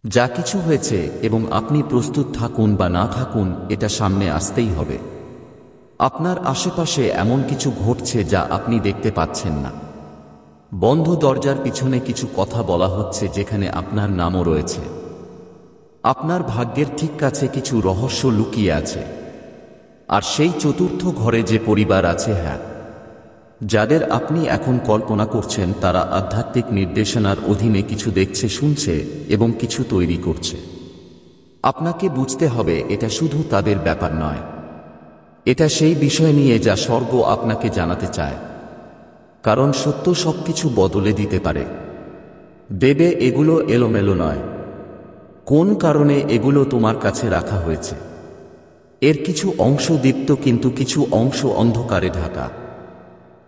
যা কিছু হয়েছে এবং আপনি প্রস্তুত থাকুন বা না থাকুন, এটা সামনে আসতেই হবে। আপনার আশেপাশে এমন কিছু ঘটছে যা আপনি দেখতে পাচ্ছেন না। বন্ধ দরজার পিছনে কিছু কথা বলা হচ্ছে যেখানে আপনার নামও রয়েছে। আপনার ভাগ্যের ঠিক কাছে কিছু রহস্য লুকিয়ে আছে। আর সেই চতুর্থ ঘরে যে পরিবার আছে, হ্যাঁ, যাদের আপনি এখন কল্পনা করছেন, তারা আধ্যাত্মিক নির্দেশনার অধীনে কিছু দেখছে, শুনছে এবং কিছু তৈরি করছে। আপনাকে বুঝতে হবে এটা শুধু তাদের ব্যাপার নয়, এটা সেই বিষয় নিয়ে যা স্বর্গ আপনাকে জানাতে চায়। কারণ সত্য সবকিছু বদলে দিতে পারে। দেবে, এগুলো এলোমেলো নয়। কোন কারণে এগুলো তোমার কাছে রাখা হয়েছে? এর কিছু অংশ দীপ্ত কিন্তু কিছু অংশ অন্ধকারে ঢাকা।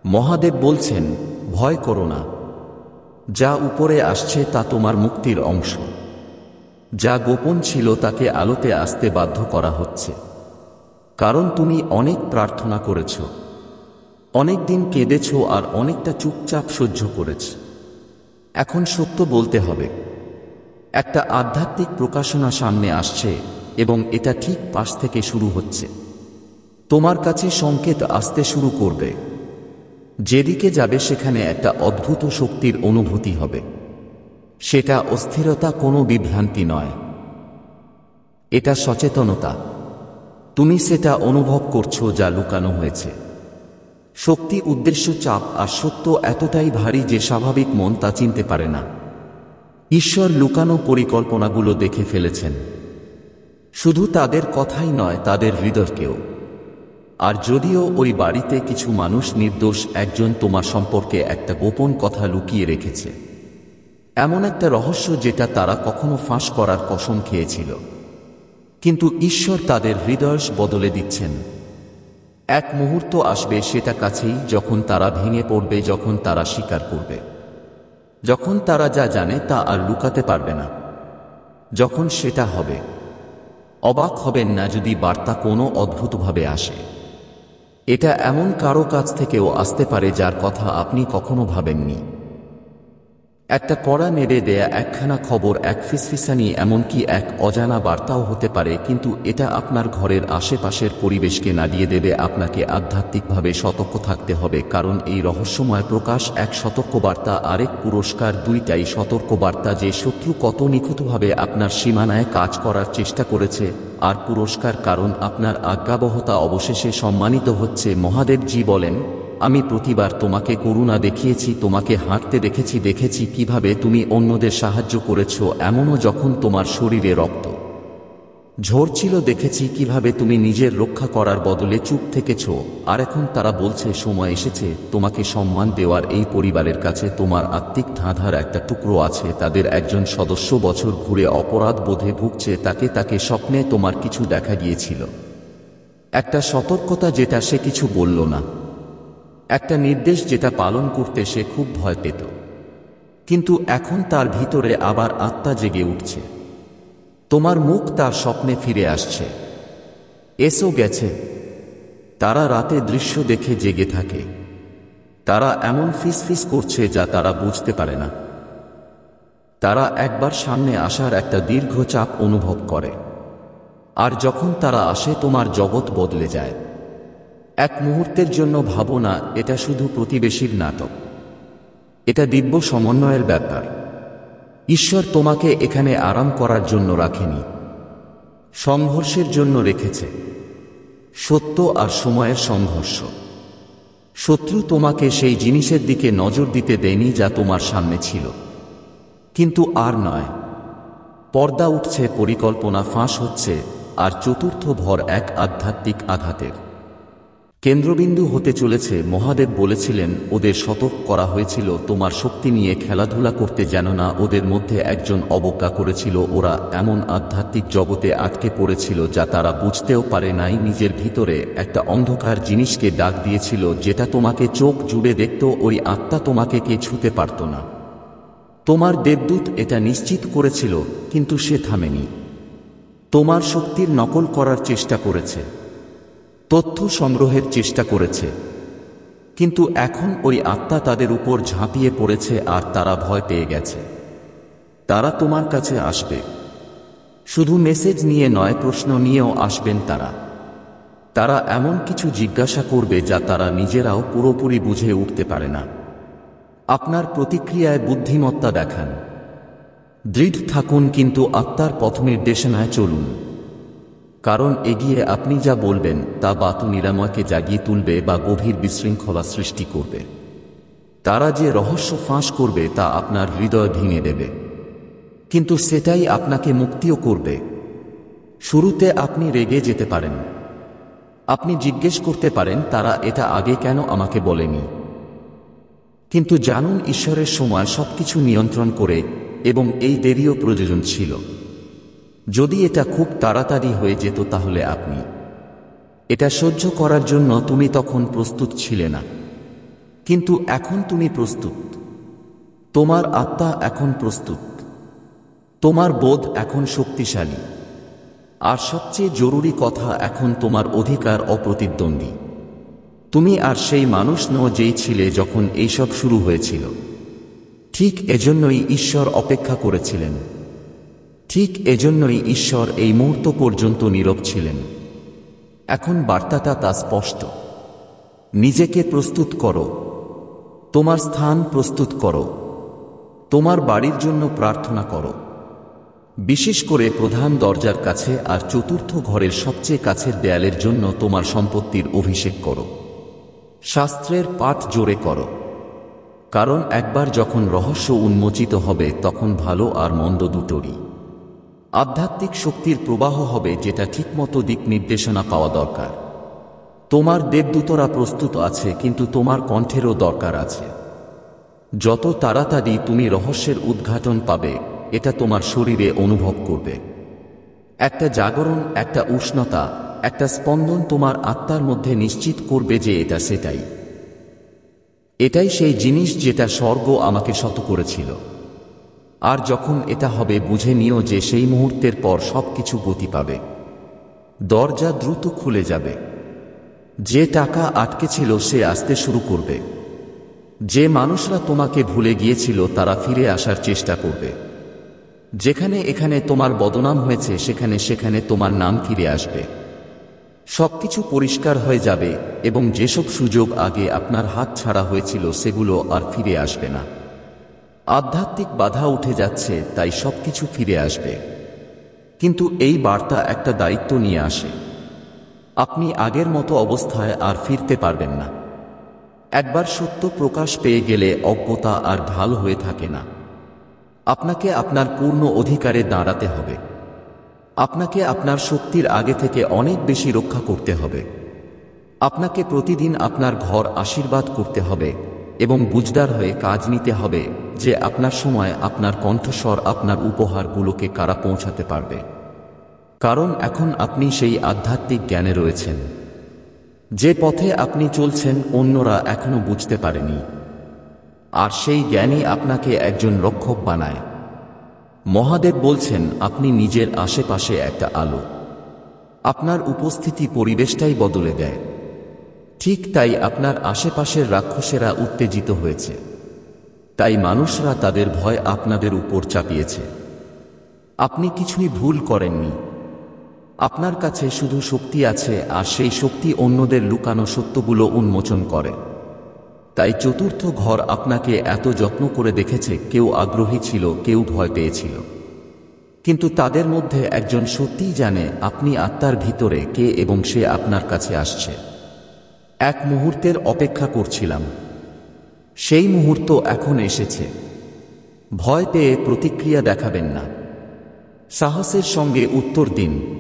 মহাদেব বলছেন, ভয় করো না। যা উপরে আসছে তা তোমার মুক্তির অংশ। যা গোপন ছিল তাকে আলোতে আসতে বাধ্য করা হচ্ছে। কারণ তুমি অনেক প্রার্থনা করেছ, অনেক দিন কেঁদেছ আর অনেকটা চুপচাপ সহ্য করেছ। এখন সত্য বলতে হবে। একটা আধ্যাত্মিক প্রকাশনা সামনে আসছে এবং এটা ঠিক পাশ থেকে শুরু হচ্ছে। তোমার কাছে সংকেত আসতে শুরু করবে। যেদিকে যাবে সেখানে একটা অদ্ভুত শক্তির অনুভূতি হবে। সেটা অস্থিরতা, কোনো বিভ্রান্তি নয়। এটা সচেতনতা। তুমি সেটা অনুভব করছো যা লুকানো হয়েছে। শক্তি, উদ্দেশ্য, চাপ আর সত্য এতটাই ভারী যে স্বাভাবিক মন তা চিনতে পারে না। ঈশ্বর লুকানো পরিকল্পনাগুলো দেখে ফেলেছেন। শুধু তাদের কথাই নয়, তাদের হৃদয়কেও। আর যদিও ওই বাড়িতে কিছু মানুষ নির্দোষ, একজন তোমার সম্পর্কে একটা গোপন কথা লুকিয়ে রেখেছে। এমন একটা রহস্য যেটা তারা কখনো ফাঁস করার কসম খেয়েছিল। কিন্তু ঈশ্বর তাদের হৃদয় বদলে দিচ্ছেন। এক মুহূর্ত আসবে, সেটা কাছেই, যখন তারা ভেঙে পড়বে, যখন তারা স্বীকার করবে, যখন তারা যা জানে তা আর লুকাতে পারবে না। যখন সেটা হবে, অবাক হবেন না যদি বার্তা কোনো অদ্ভুতভাবে আসে। এটা এমন কারো কাছ থেকেও আসতে পারে যার কথা আপনি কখনো ভাবেননি। একটা কড়া নেড়ে দেয়া একখানা খবর, এক ফিসফিসানি, এমনকি এক অজানা বার্তাও হতে পারে। কিন্তু এটা আপনার ঘরের আশেপাশের পরিবেশকে নাড়িয়ে দেবে। আপনাকে আধ্যাত্মিকভাবে সতর্ক থাকতে হবে, কারণ এই রহস্যময় প্রকাশ এক সতর্কবার্তা, আরেক পুরস্কার, দুইটাই সতর্কবার্তা যে শত্রু কত নিখুঁতভাবে আপনার সীমানায় কাজ করার চেষ্টা করেছে, আর পুরস্কার কারণ আপনার আজ্ঞাবহতা অবশেষে সম্মানিত হচ্ছে। মহাদেবজি বলেন, আমি প্রতিবার তোমাকে করুণা দেখিয়েছি, তোমাকে হাঁটতে দেখেছি, দেখেছি কিভাবে তুমি অন্যদের সাহায্য করেছ, এমনও যখন তোমার শরীরে রক্ত ঝরছিল, দেখেছি কিভাবে তুমি নিজের রক্ষা করার বদলে চুপ থেকেছ। আর এখন তারা বলছে সময় এসেছে তোমাকে সম্মান দেওয়ার। এই পরিবারের কাছে তোমার আত্মিক ধাঁধার একটা টুকরো আছে। তাদের একজন সদস্য বছর ঘুরে অপরাধ বোধে ভুগছে। তাকে স্বপ্নে তোমার কিছু দেখা গিয়েছিল। একটা সতর্কতা যেটা সে কিছু বলল না, একটা নির্দেশ যেটা পালন করতে সে খুব ভয় পেত। কিন্তু এখন তার ভিতরে আবার আত্মা জেগে উঠছে। তোমার মুখ তার স্বপ্নে ফিরে আসছে। এসো গেছে। তারা রাতে দৃশ্য দেখে জেগে থাকে। তারা এমন ফিসফিস করছে যা তারা বুঝতে পারে না। তারা একবার সামনে আসার একটা দীর্ঘ চাপ অনুভব করে। আর যখন তারা আসে, তোমার জগৎ বদলে যায়। এক মুহূর্তের জন্য ভাবো না এটা শুধু প্রতিবেশীর নাটক। এটা দিব্য সমন্বয়ের ব্যাপার। ঈশ্বর তোমাকে এখানে আরাম করার জন্য রাখেনি, সংঘর্ষের জন্য রেখেছে। সত্য আর সময়ের সংঘর্ষ। শত্রু তোমাকে সেই জিনিসের দিকে নজর দিতে দেয়নি যা তোমার সামনে ছিল। কিন্তু আর নয়। পর্দা উঠছে, পরিকল্পনা ফাঁস হচ্ছে, আর চতুর্থ ভর এক আধ্যাত্মিক আঘাতের কেন্দ্রবিন্দু হতে চলেছে। মহাদেব বলেছিলেন, ওদের সতর্ক করা হয়েছিল তোমার শক্তি নিয়ে খেলাধুলা করতে, যেন না ওদের মধ্যে একজন অবজ্ঞা করেছিল। ওরা এমন আধ্যাত্মিক জগতে আটকে পড়েছিল যা তারা বুঝতেও পারে নাই। নিজের ভিতরে একটা অন্ধকার জিনিসকে ডাক দিয়েছিল যেটা তোমাকে চোখ জুড়ে দেখত। ওই আত্মা তোমাকে কে ছুঁতে পারত না। তোমার দেবদূত এটা নিশ্চিত করেছিল, কিন্তু সে থামেনি। তোমার শক্তির নকল করার চেষ্টা করেছে, তথ্য সংগ্রহের চেষ্টা করেছে। কিন্তু এখন ওই আত্মা তাদের উপর ঝাঁপিয়ে পড়েছে আর তারা ভয় পেয়ে গেছে। তারা তোমার কাছে আসবে। শুধু মেসেজ নিয়ে নয়, প্রশ্ন নিয়েও আসবেন তারা। তারা এমন কিছু জিজ্ঞাসা করবে যা তারা নিজেরাও পুরোপুরি বুঝে উঠতে পারে না। আপনার প্রতিক্রিয়ায় বুদ্ধিমত্তা দেখান। দৃঢ় থাকুন, কিন্তু আত্মার পথ নির্দেশনায় চলুন। কারণ এগিয়ে আপনি যা বলবেন তা বাতু নিরাময়কে জাগিয়ে তুলবে বা গভীর বিশৃঙ্খলা সৃষ্টি করবে। তারা যে রহস্য ফাঁস করবে তা আপনার হৃদয় ভেঙে দেবে, কিন্তু সেটাই আপনাকে মুক্তিও করবে। শুরুতে আপনি রেগে যেতে পারেন। আপনি জিজ্ঞেস করতে পারেন, তারা এটা আগে কেন আমাকে বলেনি? কিন্তু জানুন, ঈশ্বরের সময় সবকিছু নিয়ন্ত্রণ করে এবং এই দেরিও প্রয়োজন ছিল। যদি এটা খুব তাড়াতাড়ি হয়ে যেত তাহলে আপনি এটা সহ্য করার জন্য তুমি তখন প্রস্তুত ছিলে না। কিন্তু এখন তুমি প্রস্তুত। তোমার আত্মা এখন প্রস্তুত। তোমার বোধ এখন শক্তিশালী। আর সবচেয়ে জরুরি কথা, এখন তোমার অধিকার অপ্রতিদ্বন্দ্বী। তুমি আর সেই মানুষ নও যেই ছিলে যখন এইসব শুরু হয়েছিল। ঠিক এজন্যই ঈশ্বর অপেক্ষা করেছিলেন। ঠিক এজন্যই ঈশ্বর এই মুহূর্ত পর্যন্ত নীরব ছিলেন। এখন বার্তাটা তা স্পষ্ট। নিজেকে প্রস্তুত করো। তোমার স্থান প্রস্তুত করো। তোমার বাড়ির জন্য প্রার্থনা করো। বিশেষ করে প্রধান দরজার কাছে আর চতুর্থ ঘরের সবচেয়ে কাছের দেয়ালের জন্য তোমার সম্পত্তির অভিষেক করো। শাস্ত্রের পাঠ জোরে করো। কারণ একবার যখন রহস্য উন্মোচিত হবে তখন ভালো আর মন্দ দুটোরই আধ্যাত্মিক শক্তির প্রবাহ হবে, যেটা ঠিকমতো দিক নির্দেশনা পাওয়া দরকার। তোমার দেবদূতরা প্রস্তুত আছে, কিন্তু তোমার কণ্ঠেরও দরকার আছে। যত তাড়াতাড়ি তুমি রহস্যের উদ্ঘাটন পাবে, এটা তোমার শরীরে অনুভব করবে। একটা জাগরণ, একটা উষ্ণতা, একটা স্পন্দন তোমার আত্মার মধ্যে নিশ্চিত করবে যে এটা সেটাই। এটাই সেই জিনিস যেটা স্বর্গ আমাকে শত করেছিল। আর যখন এটা হবে, বুঝে নিও যে সেই মুহূর্তের পর সবকিছু গতি পাবে। দরজা দ্রুত খুলে যাবে। যে টাকা আটকে ছিল সে আসতে শুরু করবে। যে মানুষরা তোমাকে ভুলে গিয়েছিল তারা ফিরে আসার চেষ্টা করবে। যেখানে এখানে তোমার বদনাম হয়েছে সেখানে সেখানে তোমার নাম ফিরে আসবে। সবকিছু পরিষ্কার হয়ে যাবে এবং যেসব সুযোগ আগে আপনার হাত ছাড়া হয়েছিল সেগুলো আর ফিরে আসবে না। আধ্যাত্মিক বাধা উঠে যাচ্ছে, তাই সবকিছু ফিরে আসবে। কিন্তু এই বার্তা একটা দায়িত্ব নিয়ে আসে। আপনি আগের মতো অবস্থায় আর ফিরতে পারবেন না। একবার সত্য প্রকাশ পেয়ে গেলে অজ্ঞতা আর ঢাল হয়ে থাকে না। আপনাকে আপনার পূর্ণ অধিকারে দাঁড়াতে হবে। আপনাকে আপনার শক্তির আগে থেকে অনেক বেশি রক্ষা করতে হবে। আপনাকে প্রতিদিন আপনার ঘর আশীর্বাদ করতে হবে এবং বুঝদার হয়ে কাজ নিতে হবে যে আপনার সময় আপনার কণ্ঠস্বর আপনার উপহারগুলোকে কারা পৌঁছাতে পারবে। কারণ এখন আপনি সেই আধ্যাত্মিক জ্ঞানে রয়েছেন যে পথে আপনি চলছেন অন্যরা এখনো বুঝতে পারেনি। আর সেই জ্ঞানই আপনাকে একজন রক্ষক বানায়। মহাদেব বলছেন, আপনি নিজের আশেপাশে একটা আলো। আপনার উপস্থিতি পরিবেশটাই বদলে দেয়। ঠিক তাই আপনার আশেপাশের রাক্ষসেরা উত্তেজিত হয়েছে। তাই মানুষরা তাদের ভয় আপনাদের উপর চাপিয়েছে। আপনি কিছুই ভুল করেননি। আপনার কাছে শুধু শক্তি আছে, আর সেই শক্তি অন্যদের লুকানো সত্যগুলো উন্মোচন করে। তাই চতুর্থ ঘর আপনাকে এত যত্ন করে দেখেছে। কেউ আগ্রহী ছিল, কেউ ভয় পেয়েছিল, কিন্তু তাদের মধ্যে একজন সত্যিই জানে আপনি আত্মার ভিতরে কে এবং সে আপনার কাছে আসছে। এক মুহূর্তের অপেক্ষা করছিলাম, সেই মুহূর্ত এখন এসেছে। ভয় পেয়ে প্রতিক্রিয়া দেখাবেন না। সাহসের সঙ্গে উত্তর দিন।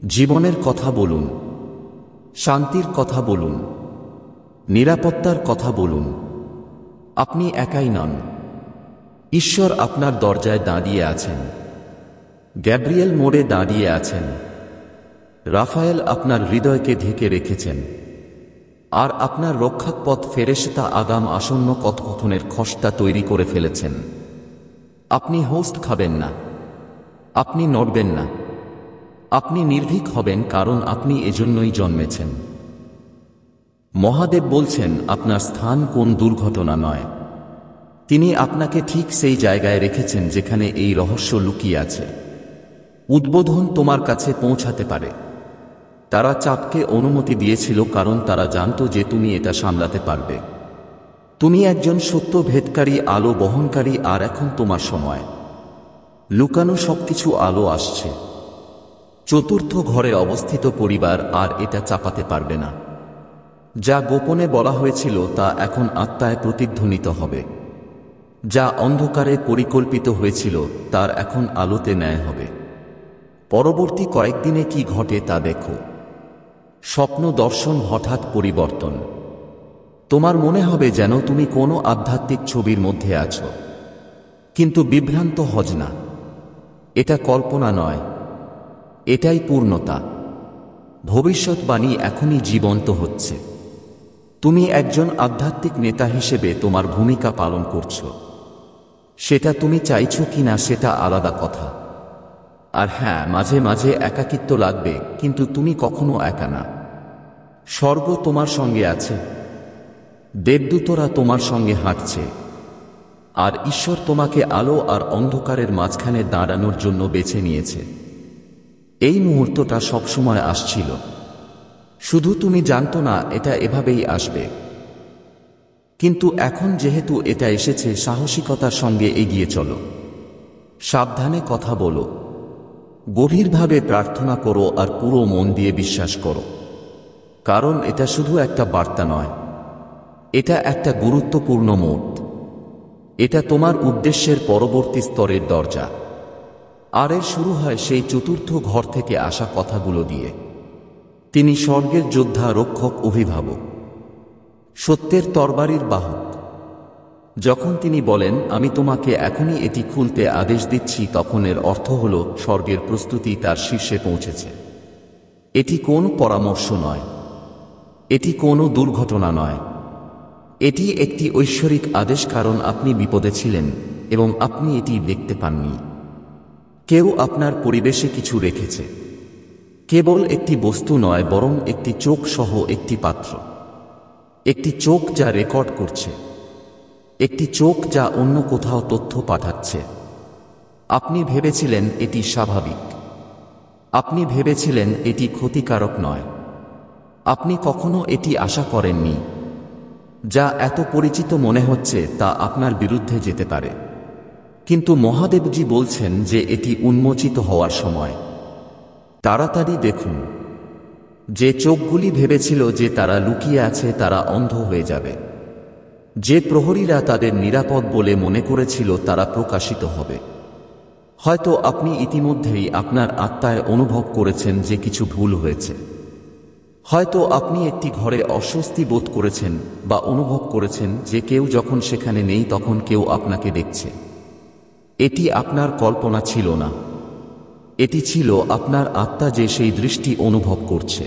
জীবনের কথা বলুন, শান্তির কথা বলুন, নিরাপত্তার কথা বলুন। আপনি একাই নন। ঈশ্বর আপনার দরজায় দাঁড়িয়ে আছেন। গ্যাব্রিয়েল মোড়ে দাঁড়িয়ে আছেন। রাফায়েল আপনার হৃদয়কে ঢেকে রেখেছেন। আর আপনার রক্ষাপথ ফেরেশতা আগাম আসন্ন কথোপকথনের খসড়া তৈরি করে ফেলেছেন। আপনি হোস্ট খাবেন না। আপনি নড়বেন না। আপনি নির্ভীক হবেন, কারণ আপনি এজন্যই জন্মেছেন। মহাদেব বলছেন, আপনার স্থান কোন দুর্ঘটনা নয়। তিনি আপনাকে ঠিক সেই জায়গায় রেখেছেন যেখানে এই রহস্য লুকিয়ে আছে। উদ্বোধন তোমার কাছে পৌঁছাতে পারে। তারা চাপকে অনুমতি দিয়েছিল কারণ তারা জানত যে তুমি এটা সামলাতে পারবে। তুমি একজন সত্যভেদকারী, আলো বহনকারী, আর এখন তোমার সময়। লুকানো সবকিছু আলো আসছে। চতুর্থ ঘরে অবস্থিত পরিবার আর এটা চাপাতে পারবে না। যা গোপনে বলা হয়েছিল তা এখন আত্মায় প্রতিধ্বনিত হবে। যা অন্ধকারে পরিকল্পিত হয়েছিল তার এখন আলোতে ন্যায় হবে। পরবর্তী কয়েকদিনে কি ঘটে তা দেখো। স্বপ্ন দর্শন, হঠাৎ পরিবর্তন। তোমার মনে হবে যেন তুমি কোনো আধ্যাত্মিক ছবির মধ্যে আছো। কিন্তু বিভ্রান্ত হজ না। এটা কল্পনা নয়, এটাই পূর্ণতা। ভবিষ্যৎবাণী এখনই জীবন্ত হচ্ছে। তুমি একজন আধ্যাত্মিক নেতা হিসেবে তোমার ভূমিকা পালন করছো। সেটা তুমি চাইছো কিনা সেটা আলাদা কথা। আর হ্যাঁ, মাঝে মাঝে একাকিত্ব লাগবে, কিন্তু তুমি কখনো একা না। স্বর্গ তোমার সঙ্গে আছে। দেবদূতরা তোমার সঙ্গে হাঁটছে। আর ঈশ্বর তোমাকে আলো আর অন্ধকারের মাঝখানে দাঁড়ানোর জন্য বেছে নিয়েছে। এই মুহূর্তটা সবসময় আসছিল, শুধু তুমি জানতো না এটা এভাবেই আসবে। কিন্তু এখন যেহেতু এটা এসেছে, সাহসিকতার সঙ্গে এগিয়ে চলো। সাবধানে কথা বলো, গভীরভাবে প্রার্থনা করো, আর পুরো মন দিয়ে বিশ্বাস করো। কারণ এটা শুধু একটা বার্তা নয়, এটা একটা গুরুত্বপূর্ণ মোড়। এটা তোমার উদ্দেশ্যের পরবর্তী স্তরের দরজা। আর এর শুরু হয় সেই চতুর্থ ঘর থেকে আসা কথাগুলো দিয়ে। তিনি স্বর্গের যোদ্ধা, রক্ষক, অভিভাবক, সত্যের তরবারির বাহক। যখন তিনি বলেন, আমি তোমাকে এখনই এটি খুলতে আদেশ দিচ্ছি, তখন এর অর্থ হল স্বর্গের প্রস্তুতি তার শীর্ষে পৌঁছেছে। এটি কোনো পরামর্শ নয়, এটি কোনো দুর্ঘটনা নয়, এটি একটি ঐশ্বরিক আদেশ। কারণ আপনি বিপদে ছিলেন এবং আপনি এটি দেখতে পাননি। কেউ আপনার পরিবেশে কিছু রেখেছে। কেবল একটি বস্তু নয়, বরং একটি চোখ সহ একটি পাত্র। একটি চোখ যা রেকর্ড করছে, একটি চোখ যা অন্য কোথাও তথ্য পাঠাচ্ছে। আপনি ভেবেছিলেন এটি স্বাভাবিক, আপনি ভেবেছিলেন এটি ক্ষতিকারক নয়, আপনি কখনো এটি আশা করেননি। যা এত পরিচিত মনে হচ্ছে তা আপনার বিরুদ্ধে যেতে পারে, কিন্তু মহাদেবজি বলছেন যে এটি উন্মোচিত হওয়ার সময়। তাড়াতাড়ি দেখুন। যে চোখগুলি ভেবেছিল যে তারা লুকিয়ে আছে তারা অন্ধ হয়ে যাবে। যে প্রহরীরা তাদের নিরাপদ বলে মনে করেছিল তারা প্রকাশিত হবে। হয়তো আপনি ইতিমধ্যেই আপনার আত্মায় অনুভব করেছেন যে কিছু ভুল হয়েছে। হয়তো আপনি একটি ঘরে অস্বস্তি বোধ করেছেন বা অনুভব করেছেন যে কেউ যখন সেখানে নেই তখন কেউ আপনাকে দেখছে। এটি আপনার কল্পনা ছিল না, এটি ছিল আপনার আত্মা যে সেই দৃষ্টি অনুভব করছে।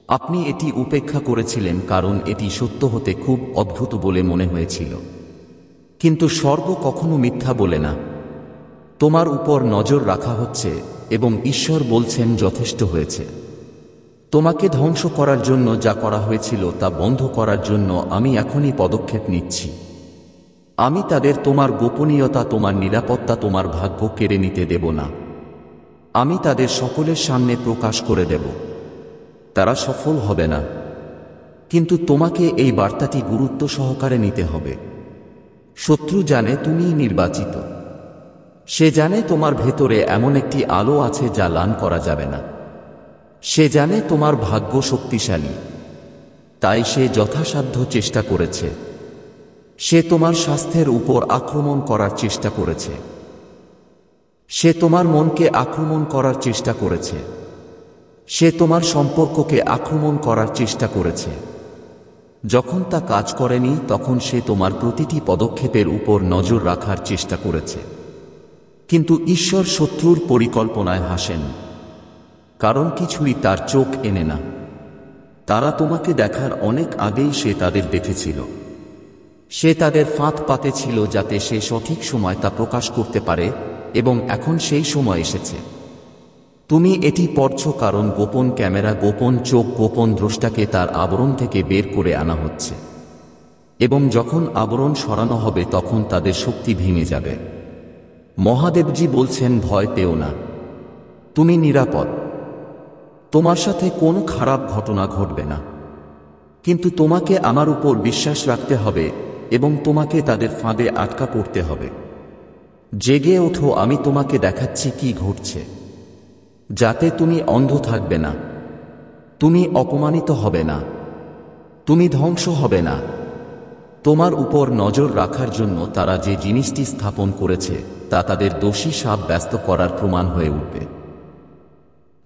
আপনি এটি উপেক্ষা করেছিলেন কারণ এটি সত্য হতে খুব অদ্ভুত বলে মনে হয়েছিল। কিন্তু স্বর্গ কখনো মিথ্যা বলে না। তোমার উপর নজর রাখা হচ্ছে এবং ঈশ্বর বলছেন যথেষ্ট হয়েছে। তোমাকে ধ্বংস করার জন্য যা করা হয়েছিল তা বন্ধ করার জন্য আমি এখনই পদক্ষেপ নিচ্ছি। আমি তাদের তোমার গোপনীয়তা, তোমার নিরাপত্তা, তোমার ভাগ্য কেড়ে নিতে দেব না। আমি তাদের সকলের সামনে প্রকাশ করে দেব। তারা সফল হবে না, কিন্তু তোমাকে এই বার্তাটি গুরুত্ব সহকারে নিতে হবে। শত্রু জানে তুমিই নির্বাচিত। সে জানে তোমার ভেতরে এমন একটি আলো আছে যা লান করা যাবে না। সে জানে তোমার ভাগ্য শক্তিশালী, তাই সে যথাসাধ্য চেষ্টা করেছে। সে তোমার স্বাস্থ্যের উপর আক্রমণ করার চেষ্টা করেছে। সে তোমার মনকে আক্রমণ করার চেষ্টা করেছে। সে তোমার সম্পর্ককে আক্রমণ করার চেষ্টা করেছে। যখন তা কাজ করেনি তখন সে তোমার প্রতিটি পদক্ষেপের উপর নজর রাখার চেষ্টা করেছে। কিন্তু ঈশ্বর শত্রুর পরিকল্পনায় হাসেন, কারণ কিছুই তার চোখ এনে না। তারা তোমাকে দেখার অনেক আগেই সে তাদের দেখেছিল। সে তাদের ফাঁদ পাতেছিল যাতে সে সঠিক সময় তা প্রকাশ করতে পারে, এবং এখন সেই সময় এসেছে। তুমি এটি পড়ছ কারণ গোপন ক্যামেরা, গোপন চোখ, গোপন দ্রষ্টাকে তার আবরণ থেকে বের করে আনা হচ্ছে। এবং যখন আবরণ সরানো হবে তখন তাদের শক্তি ভেঙে যাবে। মহাদেবজি বলছেন, ভয় পেও না। তুমি নিরাপদ। তোমার সাথে কোনো খারাপ ঘটনা ঘটবে না। কিন্তু তোমাকে আমার উপর বিশ্বাস রাখতে হবে এবং তোমাকে তাদের ফাঁদে আটকা পড়তে হবে। জেগে ওঠো, আমি তোমাকে দেখাচ্ছি কি ঘটছে, যাতে তুমি অন্ধ থাকবে না, তুমি অপমানিত হবে না, তুমি ধ্বংস হবে না। তোমার উপর নজর রাখার জন্য তারা যে জিনিসটি স্থাপন করেছে তা তাদের দোষী সাব্যস্ত করার প্রমাণ হয়ে উঠবে।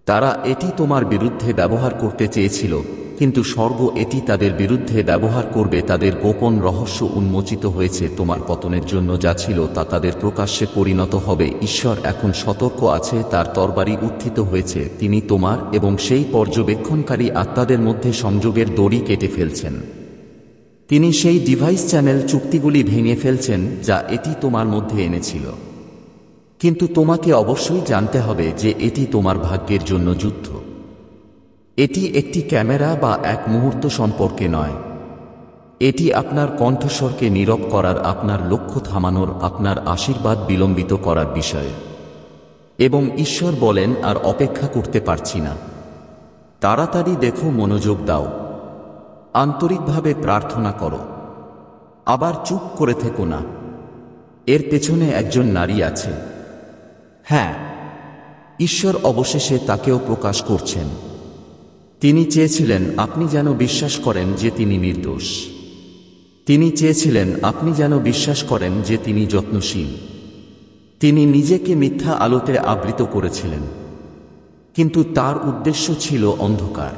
তারা এটি তোমার বিরুদ্ধে ব্যবহার করতে চেয়েছিল, কিন্তু স্বর্গ এটি তাদের বিরুদ্ধে ব্যবহার করবে। তাদের গোপন রহস্য উন্মোচিত হয়েছে। তোমার পতনের জন্য যা ছিল তা তাদের প্রকাশ্যে পরিণত হবে। ঈশ্বর এখন সতর্ক আছে, তার তরবারি উত্থিত হয়েছে। তিনি তোমার এবং সেই পর্যবেক্ষণকারী আত্মাদের মধ্যে সংযোগের দড়ি কেটে ফেলছেন। তিনি সেই ডিভাইস চ্যানেল চুক্তিগুলি ভেঙে ফেলছেন যা এটি তোমার মধ্যে এনেছিল। কিন্তু তোমাকে অবশ্যই জানতে হবে যে এটি তোমার ভাগ্যের জন্য যুদ্ধ। এটি একটি ক্যামেরা বা এক মুহূর্ত সম্পর্কে নয়। এটি আপনার কণ্ঠস্বরকে নীরব করার, আপনার লক্ষ্য থামানোর, আপনার আশীর্বাদ বিলম্বিত করার বিষয়ে। এবং ঈশ্বর বলেন, আর অপেক্ষা করতে পারছি না। তাড়াতাড়ি দেখো, মনোযোগ দাও, আন্তরিকভাবে প্রার্থনা করো, আবার চুপ করে থেকো না। এর পেছনে একজন নারী আছে। হ্যাঁ, ঈশ্বর অবশেষে তাকেও প্রকাশ করছেন। তিনি চেয়েছিলেন আপনি যেন বিশ্বাস করেন যে তিনি নির্দোষ। তিনি চেয়েছিলেন আপনি যেন বিশ্বাস করেন যে তিনি যত্নশীল। তিনি নিজেকে মিথ্যা আলোতে আবৃত করেছিলেন, কিন্তু তার উদ্দেশ্য ছিল অন্ধকার।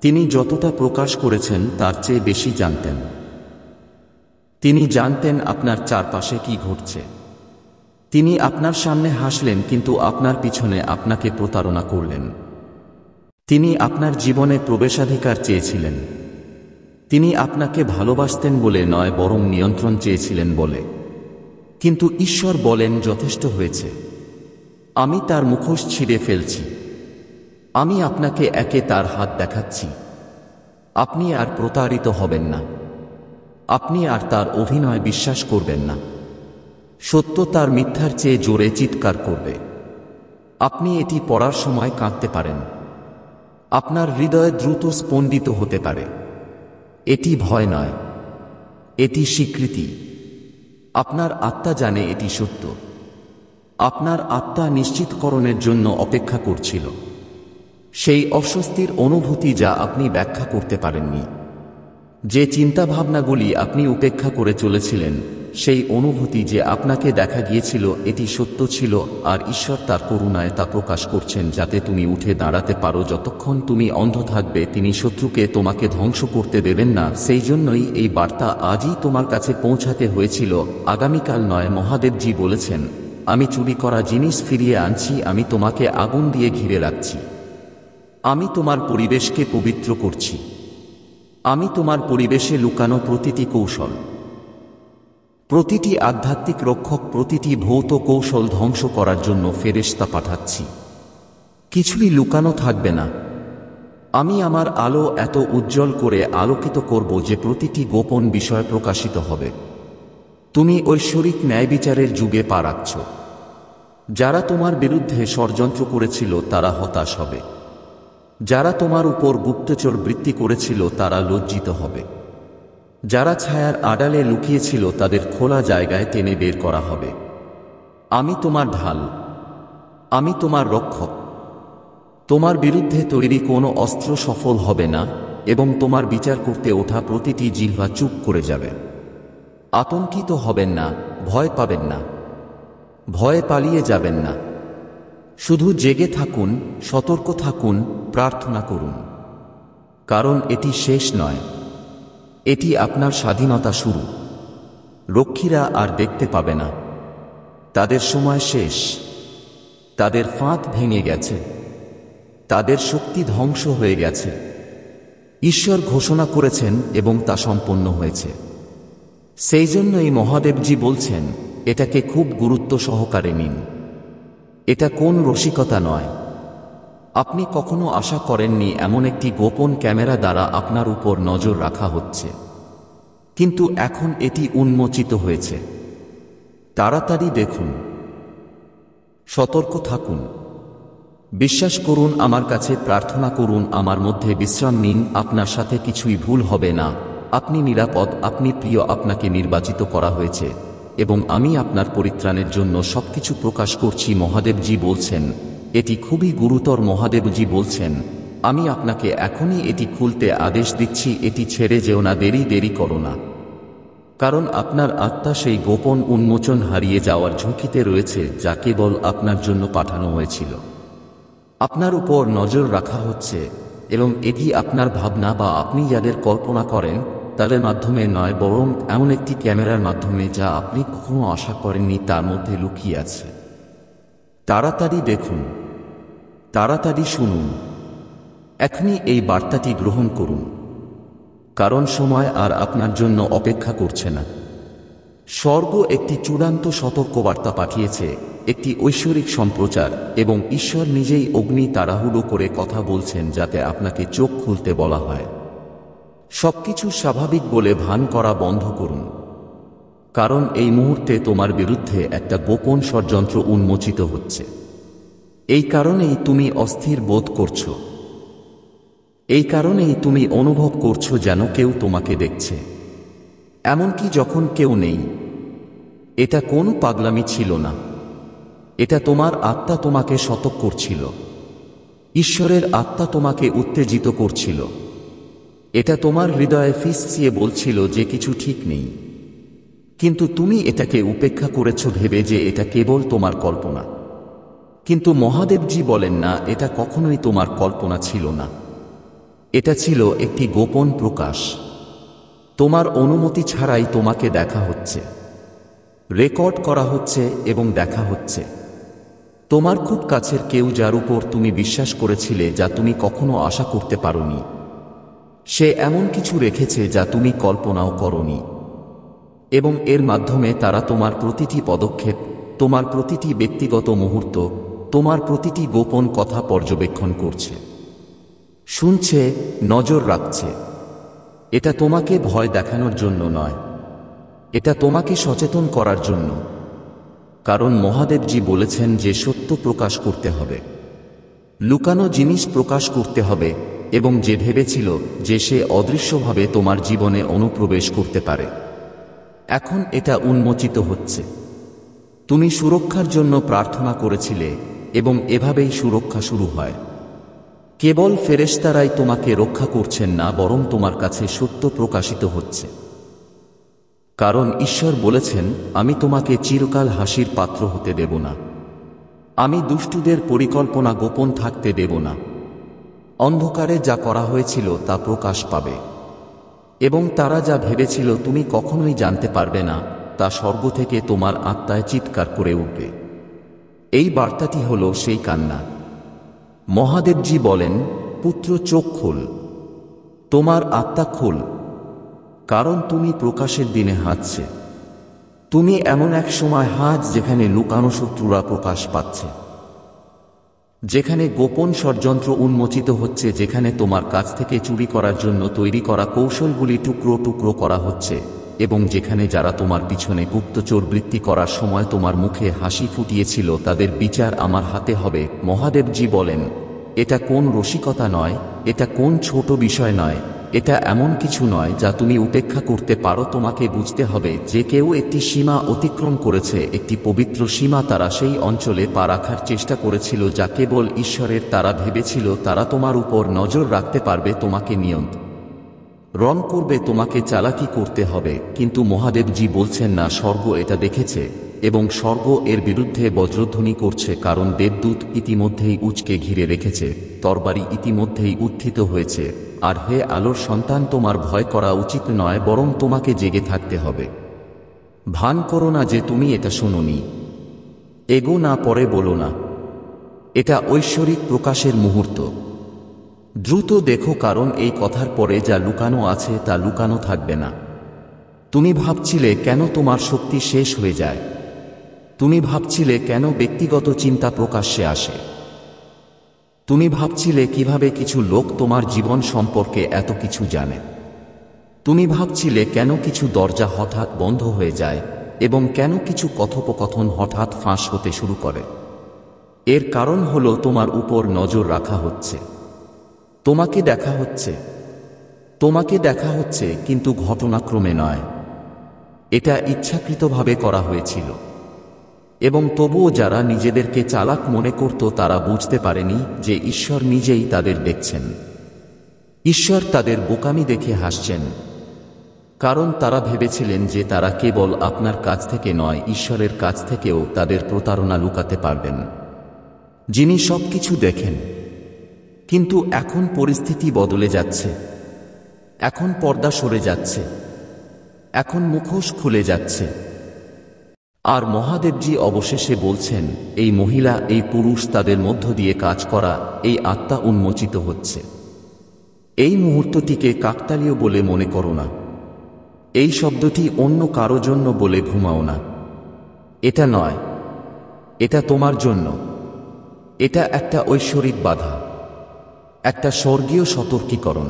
তিনি যতটা প্রকাশ করেছেন তার চেয়ে বেশি জানতেন। তিনি জানতেন আপনার চারপাশে কি ঘটছে। তিনি আপনার সামনে হাসলেন, কিন্তু আপনার পিছনে আপনাকে প্রতারণা করলেন। তিনি আপনার জীবনে প্রবেশাধিকার চেয়েছিলেন। তিনি আপনাকে ভালোবাসতেন বলে নয়, বরং নিয়ন্ত্রণ চেয়েছিলেন বলে। কিন্তু ঈশ্বর বলেন, যথেষ্ট হয়েছে। আমি তার মুখোশ ছিঁড়ে ফেলছি। আমি আপনাকে একে তার হাত দেখাচ্ছি। আপনি আর প্রতারিত হবেন না। আপনি আর তার অভিনয় বিশ্বাস করবেন না। সত্য তার মিথ্যার চেয়ে জোরে চিৎকার করবে। আপনি এটি পড়ার সময় কাঁদতে পারেন। আপনার হৃদয় দ্রুত স্পন্দিত হতে পারে। এটি ভয় নয়, এটি স্বীকৃতি। আপনার আত্মা জানে এটি সত্য। আপনার আত্মা নিশ্চিতকরণের জন্য অপেক্ষা করছিল। সেই অস্বস্তির অনুভূতি যা আপনি ব্যাখ্যা করতে পারেননি, যে চিন্তাভাবনাগুলি আপনি উপেক্ষা করে চলেছিলেন, সেই অনুভূতি যে আপনাকে দেখা গিয়েছিল এটি সত্য ছিল, আর ঈশ্বর তার করুণায় তা প্রকাশ করছেন যাতে তুমি উঠে দাঁড়াতে পারো। যতক্ষণ তুমি অন্ধ থাকবে তিনি শত্রুকে তোমাকে ধ্বংস করতে দেবেন না। সেই জন্যই এই বার্তা আজই তোমার কাছে পৌঁছাতে হয়েছিল, আগামীকাল নয়। মহাদেবজি বলেছেন, আমি চুরি করা জিনিস ফিরিয়ে আনছি, আমি তোমাকে আগুন দিয়ে ঘিরে রাখছি, আমি তোমার পরিবেশকে পবিত্র করছি, আমি তোমার পরিবেশে লুকানো প্রতিটি কৌশল, প্রতিটি আধ্যাত্মিক রক্ষক, প্রতিটি ভৌত কৌশল ধ্বংস করার জন্য ফেরেশতা পাঠাচ্ছি। কিছুই লুকানো থাকবে না। আমি আমার আলো এত উজ্জ্বল করে আলোকিত করব যে প্রতিটি গোপন বিষয় প্রকাশিত হবে। তুমি ঐশ্বরিক ন্যায়বিচারের যুগে পা রাখছ। যারা তোমার বিরুদ্ধে ষড়যন্ত্র করেছিল তারা হতাশ হবে। যারা তোমার উপর গুপ্তচর বৃত্তি করেছিল তারা লজ্জিত হবে। যারা ছায়ার আড়ালে লুকিয়েছিল তাদের খোলা জায়গায় টেনে বের করা হবে। আমি তোমার ঢাল, আমি তোমার রক্ষক। তোমার বিরুদ্ধে তৈরি কোনো অস্ত্র সফল হবে না এবং তোমার বিচার করতে ওঠা প্রতিটি জিহ্বা চুপ করে যাবে। আতঙ্কিত হবেন না, ভয় পাবেন না, ভয়ে পালিয়ে যাবেন না। শুধু জেগে থাকুন, সতর্ক থাকুন, প্রার্থনা করুন। কারণ এটি শেষ নয়, এটি আপনার স্বাধীনতা শুরু। রক্ষীরা আর দেখতে পাবে না। তাদের সময় শেষ। তাদের ফাঁদ ভেঙে গেছে। তাদের শক্তি ধ্বংস হয়ে গেছে। ঈশ্বর ঘোষণা করেছেন এবং তা সম্পন্ন হয়েছে। সেই জন্যই মহাদেবজি বলছেন, এটাকে খুব গুরুত্ব সহকারে নিন। এটা কোন রসিকতা নয়। আপনি কখনো আশা করেননি এমন একটি গোপন ক্যামেরা দ্বারা আপনার উপর নজর রাখা হচ্ছে, কিন্তু এখন এটি উন্মোচিত হয়েছে। তাড়াতাড়ি দেখুন, সতর্ক থাকুন। বিশ্বাস করুন, আমার কাছে প্রার্থনা করুন, আমার মধ্যে বিশ্রাম নিন। আপনার সাথে কিছুই ভুল হবে না। আপনি নিরাপদ, আপনি প্রিয়, আপনাকে নির্বাচিত করা হয়েছে এবং আমি আপনার পরিত্রাণের জন্য সবকিছু প্রকাশ করছি। মহাদেবজি বলছেন, এটি খুবই গুরুতর। মহাদেবজি বলছেন, আমি আপনাকে এখনই এটি খুলতে আদেশ দিচ্ছি। এটি ছেড়ে যেও না, দেরি করো না, কারণ আপনার আত্মা সেই গোপন উন্মোচন হারিয়ে যাওয়ার ঝুঁকিতে রয়েছে যা কেবল আপনার জন্য পাঠানো হয়েছিল। আপনার উপর নজর রাখা হচ্ছে এবং এটি আপনার ভাবনা বা আপনি যাদের কল্পনা করেন তাদের মাধ্যমে নয়, বরং এমন একটি ক্যামেরার মাধ্যমে যা আপনি কখনো আশা করেননি তার মধ্যে লুকিয়ে আছে। তাড়াতাড়ি দেখুন, তাড়াতাড়ি শুনুন, এখনই এই বার্তাটি গ্রহণ করুন, কারণ সময় আর আপনার জন্য অপেক্ষা করছে না। স্বর্গ একটি চূড়ান্ত সতর্কবার্তা পাঠিয়েছে, একটি ঐশ্বরিক সম্প্রচার, এবং ঈশ্বর নিজেই অগ্নি তাড়াহুড়ো করে কথা বলছেন যাতে আপনাকে চোখ খুলতে বলা হয়। সবকিছু স্বাভাবিক বলে ভান করা বন্ধ করুন, কারণ এই মুহূর্তে তোমার বিরুদ্ধে একটা গোপন ষড়যন্ত্র উন্মোচিত হচ্ছে। এই কারণেই তুমি অস্থির বোধ করছো, এই কারণেই তুমি অনুভব করছো যেন কেউ তোমাকে দেখছে, এমনকি যখন কেউ নেই। এটা কোনো পাগলামি ছিল না, এটা তোমার আত্মা তোমাকে সতর্ক করছিল। ঈশ্বরের আত্মা তোমাকে উত্তেজিত করছিল। এটা তোমার হৃদয়ে ফিসফিসিয়ে বলছিল যে কিছু ঠিক নেই, কিন্তু তুমি এটাকে উপেক্ষা করেছ ভেবে যে এটা কেবল তোমার কল্পনা। কিন্তু মহাদেবজি বলেন না, এটা কখনোই তোমার কল্পনা ছিল না। এটা ছিল একটি গোপন প্রকাশ। তোমার অনুমতি ছাড়াই তোমাকে দেখা হচ্ছে, রেকর্ড করা হচ্ছে এবং দেখা হচ্ছে। তোমার খুব কাছের কেউ, যার উপর তুমি বিশ্বাস করেছিলে, যা তুমি কখনো আশা করতে পারোনি, সে এমন কিছু রেখেছে যা তুমি কল্পনাও করোনি। এবং এর মাধ্যমে তারা তোমার প্রতিটি পদক্ষেপ, তোমার প্রতিটি ব্যক্তিগত মুহূর্ত, তোমার প্রতিটি গোপন কথা পর্যবেক্ষণ করছে, শুনছে, নজর রাখছে। এটা তোমাকে ভয় দেখানোর জন্য নয়, এটা তোমাকে সচেতন করার জন্য। কারণ মহাদেবজি বলেছেন যে সত্য প্রকাশ করতে হবে, লুকানো জিনিস প্রকাশ করতে হবে, এবং যে ভেবেছিল যে সে অদৃশ্যভাবে তোমার জীবনে অনুপ্রবেশ করতে পারে, এখন এটা উন্মোচিত হচ্ছে। তুমি সুরক্ষার জন্য প্রার্থনা করেছিলে এবং এভাবেই সুরক্ষা শুরু হয়। কেবল ফেরেশতারাই তোমাকে রক্ষা করছেন না, বরং তোমার কাছে সত্য প্রকাশিত হচ্ছে। কারণ ঈশ্বর বলেছেন, আমি তোমাকে চিরকাল হাসির পাত্র হতে দেব না। আমি দুষ্টুদের পরিকল্পনা গোপন থাকতে দেব না। অন্ধকারে যা করা হয়েছিল তা প্রকাশ পাবে, এবং তারা যা ভেবেছিল তুমি কখনোই জানতে পারবে না, তা স্বর্গ থেকে তোমার আত্মায় চিৎকার করে উঠবে। এই বার্তাটি হল সেই কান্না। মহাদেবজি বলেন, পুত্র, চোখ খোল, তোমার আত্মা খোল, কারণ তুমি প্রকাশের দিনে হাঁটছে। তুমি এমন এক সময় হাঁট যেখানে লুকানো শত্রুরা প্রকাশ পাচ্ছে, যেখানে গোপন ষড়যন্ত্র উন্মোচিত হচ্ছে, যেখানে তোমার কাছ থেকে চুরি করার জন্য তৈরি করা কৌশলগুলি টুকরো টুকরো করা হচ্ছে, এবং যেখানে যারা তোমার পিছনে গুপ্তচর বৃত্তি করার সময় তোমার মুখে হাসি ফুটিয়েছিল তাদের বিচার আমার হাতে হবে। মহাদেবজি বলেন, এটা কোন রসিকতা নয়, এটা কোন ছোট বিষয় নয়, এটা এমন কিছু নয় যা তুমি উপেক্ষা করতে পারো। তোমাকে বুঝতে হবে যে কেউ একটি সীমা অতিক্রম করেছে, একটি পবিত্র সীমা। তারা সেই অঞ্চলে পা রাখার চেষ্টা করেছিল যা কেবল ঈশ্বরের। তারা ভেবেছিল তারা তোমার উপর নজর রাখতে পারবে, তোমাকে নিয়ন্ত্রণ করবে, তোমাকে চালাকি করতে হবে। কিন্তু মহাদেবজি বলছেন না, স্বর্গ এটা দেখেছে এবং স্বর্গ এর বিরুদ্ধে বজ্রধ্বনি করছে, কারণ দেবদূত ইতিমধ্যেই উচকে ঘিরে রেখেছে, তরবারি ইতিমধ্যেই উত্থিত হয়েছে। আর হে আলোর সন্তান, তোমার ভয় করা উচিত নয়, বরং তোমাকে জেগে থাকতে হবে। ভান করো না যে তুমি এটা শোনোনি, এগো না, পরে বলো না। এটা ঐশ্বরিক প্রকাশের মুহূর্ত। দ্রুত দেখো, কারণ এই কথার পরে যা লুকানো আছে তা লুকানো থাকবে না। তুমি ভাবছিলে কেন তোমার শক্তি শেষ হয়ে যায়, তুমি ভাবছিলে কেন ব্যক্তিগত চিন্তা প্রকাশ্যে আসে, তুমি ভাবছিলে কিভাবে কিছু লোক তোমার জীবন সম্পর্কে এত কিছু জানে, তুমি ভাবছিলে কেন কিছু দরজা হঠাৎ বন্ধ হয়ে যায় এবং কেন কিছু কথোপকথন হঠাৎ ফাঁস হতে শুরু করে। এর কারণ হলো তোমার উপর নজর রাখা হচ্ছে, তোমাকে দেখা হচ্ছে, তোমাকে দেখা হচ্ছে, কিন্তু ঘটনাক্রমে নয়। এটা ইচ্ছাকৃতভাবে করা হয়েছিল। এবং তবুও যারা নিজেদেরকে চালাক মনে করত তারা বুঝতে পারেনি যে ঈশ্বর নিজেই তাদের দেখছেন। ঈশ্বর তাদের বোকামি দেখে হাসছেন, কারণ তারা ভেবেছিলেন যে তারা কেবল আপনার কাছ থেকে নয়, ঈশ্বরের কাছ থেকেও তাদের প্রতারণা লুকাতে পারবেন, যিনি সবকিছু দেখেন। কিন্তু এখন পরিস্থিতি বদলে যাচ্ছে, এখন পর্দা সরে যাচ্ছে, এখন মুখোশ খুলে যাচ্ছে। আর মহাদেবজি অবশেষে বলছেন, এই মহিলা, এই পুরুষ, তাদের মধ্য দিয়ে কাজ করা এই আত্মা উন্মোচিত হচ্ছে। এই মুহূর্তটিকে কাকতালীয় বলে মনে করো না। এই শব্দটি অন্য কারো জন্য বলে ঘুমাও না। এটা নয়, এটা তোমার জন্য। এটা একটা ঐশ্বরিক বাধা, একটা স্বর্গীয় সতর্কীকরণ,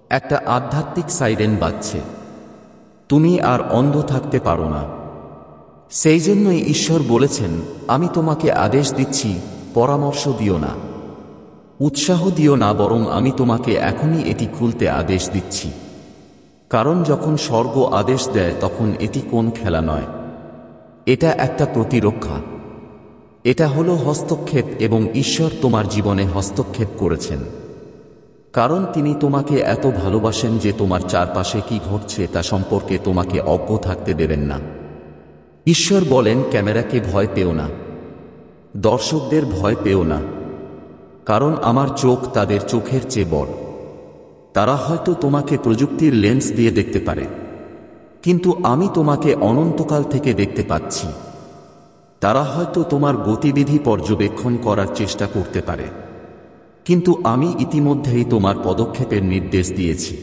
একটা আধ্যাত্মিক সাইরেন বাজছে। তুমি আর অন্ধ থাকতে পারো না। সেই জন্যই ঈশ্বর বলেছেন, আমি তোমাকে আদেশ দিচ্ছি, পরামর্শ দিও না, উৎসাহ দিও না, বরং আমি তোমাকে এখনই এটি খুলতে আদেশ দিচ্ছি। কারণ যখন স্বর্গ আদেশ দেয় তখন এটি কোন খেলা নয়, এটা একটা প্রতিরক্ষা। এটা হলো হস্তক্ষেপ, এবং ঈশ্বর তোমার জীবনে হস্তক্ষেপ করেছেন, কারণ তিনি তোমাকে এত ভালোবাসেন যে তোমার চারপাশে কি ঘটছে তা সম্পর্কে তোমাকে অজ্ঞ থাকতে দেবেন না। ঈশ্বর বলেন, ক্যামেরাকে ভয় পেও না, দর্শকদের ভয় পেও না, কারণ আমার চোখ তাদের চোখের চেয়ে বড়। তারা হয়তো তোমাকে প্রযুক্তির লেন্স দিয়ে দেখতে পারে, কিন্তু আমি তোমাকে অনন্তকাল থেকে দেখতে পাচ্ছি। তারা হয়তো তোমার গতিবিধি পর্যবেক্ষণ করার চেষ্টা করতে পারে, কিন্তু আমি ইতিমধ্যেই তোমার পদক্ষেপের নির্দেশ দিয়েছি।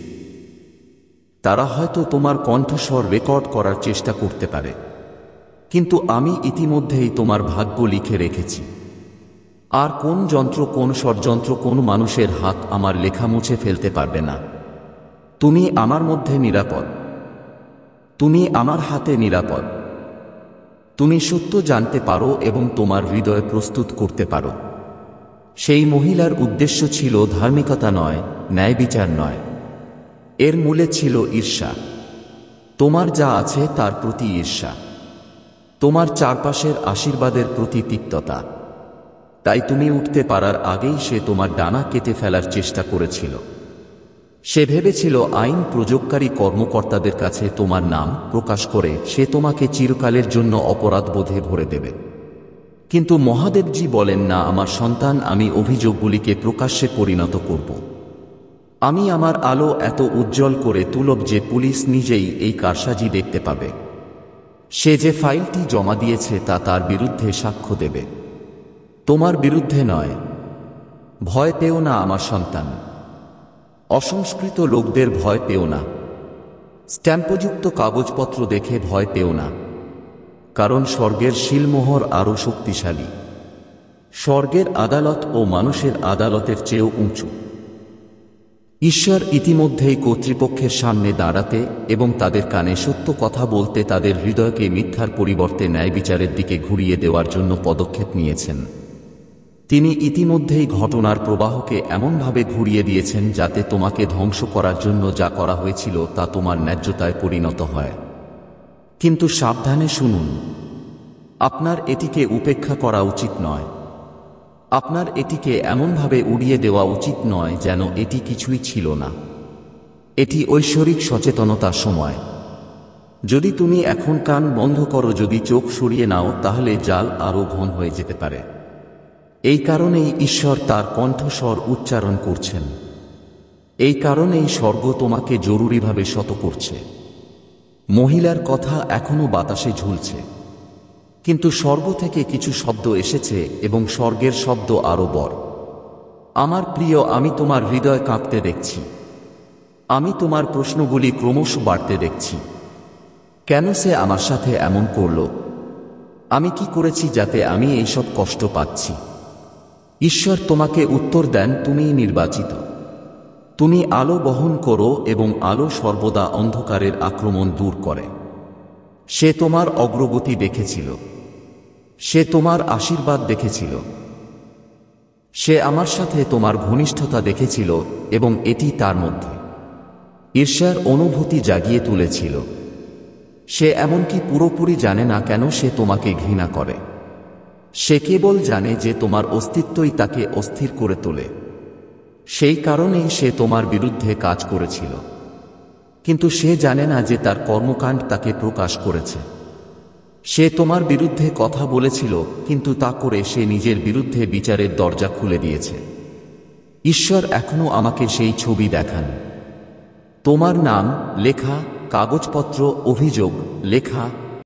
তারা হয়তো তোমার কণ্ঠস্বর রেকর্ড করার চেষ্টা করতে পারে, কিন্তু আমি ইতিমধ্যেই তোমার ভাগ্য লিখে রেখেছি। আর কোন যন্ত্র, কোন ষড়যন্ত্র, কোন মানুষের হাত আমার লেখা মুছে ফেলতে পারবে না। তুমি আমার মধ্যে নিরাপদ, তুমি আমার হাতে নিরাপদ। তুমি সত্য জানতে পারো এবং তোমার হৃদয় প্রস্তুত করতে পারো। সেই মহিলার উদ্দেশ্য ছিল ধার্মিকতা নয়, ন্যায়বিচার নয়, এর মূলে ছিল ঈর্ষা। তোমার যা আছে তার প্রতি ঈর্ষা, তোমার চারপাশের আশীর্বাদের প্রতি তিক্ততা। তাই তুমি উঠতে পারার আগেই সে তোমার ডানা কেটে ফেলার চেষ্টা করেছিল। সে ভেবেছিল আইন প্রয়োগকারী কর্মকর্তাদের কাছে তোমার নাম প্রকাশ করে সে তোমাকে চিরকালের জন্য অপরাধবোধে ভরে দেবে। কিন্তু মহাদেবজি বলেন, না আমার সন্তান, আমি অভিযোগগুলিকে প্রকাশ্যে পরিণত করব। আমি আমার আলো এত উজ্জ্বল করে তুলব যে পুলিশ নিজেই এই কারসাজি দেখতে পাবে। সে যে ফাইলটি জমা দিয়েছে তা তার বিরুদ্ধে সাক্ষ্য দেবে, তোমার বিরুদ্ধে নয়। ভয় পেও না আমার সন্তান, অসংস্কৃত লোকদের ভয় পেও না, স্ট্যাম্পযুক্ত কাগজপত্র দেখে ভয় পেও না, কারণ স্বর্গের শিলমোহর আরও শক্তিশালী। স্বর্গের আদালত ও মানুষের আদালতের চেয়েও উঁচু। ঈশ্বর ইতিমধ্যেই কর্তৃপক্ষের সামনে দাঁড়াতে এবং তাদের কানে সত্য কথা বলতে, তাদের হৃদয়কে মিথ্যার পরিবর্তে ন্যায়বিচারের দিকে ঘুরিয়ে দেওয়ার জন্য পদক্ষেপ নিয়েছেন। তিনি ইতিমধ্যেই ঘটনার প্রবাহকে এমনভাবে ঘুরিয়ে দিয়েছেন যাতে তোমাকে ধ্বংস করার জন্য যা করা হয়েছিল তা তোমার ন্যায্যতায় পরিণত হয়। কিন্তু সাবধানে শুনুন, আপনার এটিকে উপেক্ষা করা উচিত নয়। আপনার এটিকে এমনভাবে উড়িয়ে দেওয়া উচিত নয় যেন এটি কিছুই ছিল না। এটি ঐশ্বরিক সচেতনতার সময়। যদি তুমি এখন কান বন্ধ করো, যদি চোখ সরিয়ে নাও, তাহলে জাল আরও ঘন হয়ে যেতে পারে। এই কারণেই ঈশ্বর তার কণ্ঠস্বর উচ্চারণ করছেন। এই কারণেই স্বর্গ তোমাকে জরুরিভাবে শত করছে। মহিলার কথা এখনো বাতাসে ঝুলছে, কিন্তু স্বর্গ থেকে কিছু শব্দ এসেছে এবং স্বর্গের শব্দ আরও বড়। আমার প্রিয়, আমি তোমার হৃদয় কাঁপতে দেখছি। আমি তোমার প্রশ্নগুলি ক্রমশ বাড়তে দেখছি। কেন সে আমার সাথে এমন করল? আমি কি করেছি যাতে আমি এইসব কষ্ট পাচ্ছি? ঈশ্বর তোমাকে উত্তর দেন, তুমিই নির্বাচিত। তুমি আলো বহন করো এবং আলো সর্বদা অন্ধকারের আক্রমণ দূর করে। সে তোমার অগ্রগতি দেখেছিল। সে তোমার আশীর্বাদ দেখেছিল, সে আমার সাথে তোমার ঘনিষ্ঠতা দেখেছিল এবং এটি তার মধ্যে ঈর্ষার অনুভূতি জাগিয়ে তুলেছিল। সে এমনকি পুরোপুরি জানে না কেন সে তোমাকে ঘৃণা করে। সে কেবল জানে যে তোমার অস্তিত্বই তাকে অস্থির করে তোলে। সেই কারণেই সে তোমার বিরুদ্ধে কাজ করেছিল, কিন্তু সে জানে না যে তার কর্মকাণ্ড তাকে প্রকাশ করেছে। সে তোমার বিরুদ্ধে কথা বলেছিল, কিন্তু তা করে সে নিজের বিরুদ্ধে বিচারের দরজা খুলে দিয়েছে। ঈশ্বর এখনো আমাকে সেই ছবি দেখান। তোমার নাম লেখা, কাগজপত্র, অভিযোগ লেখা,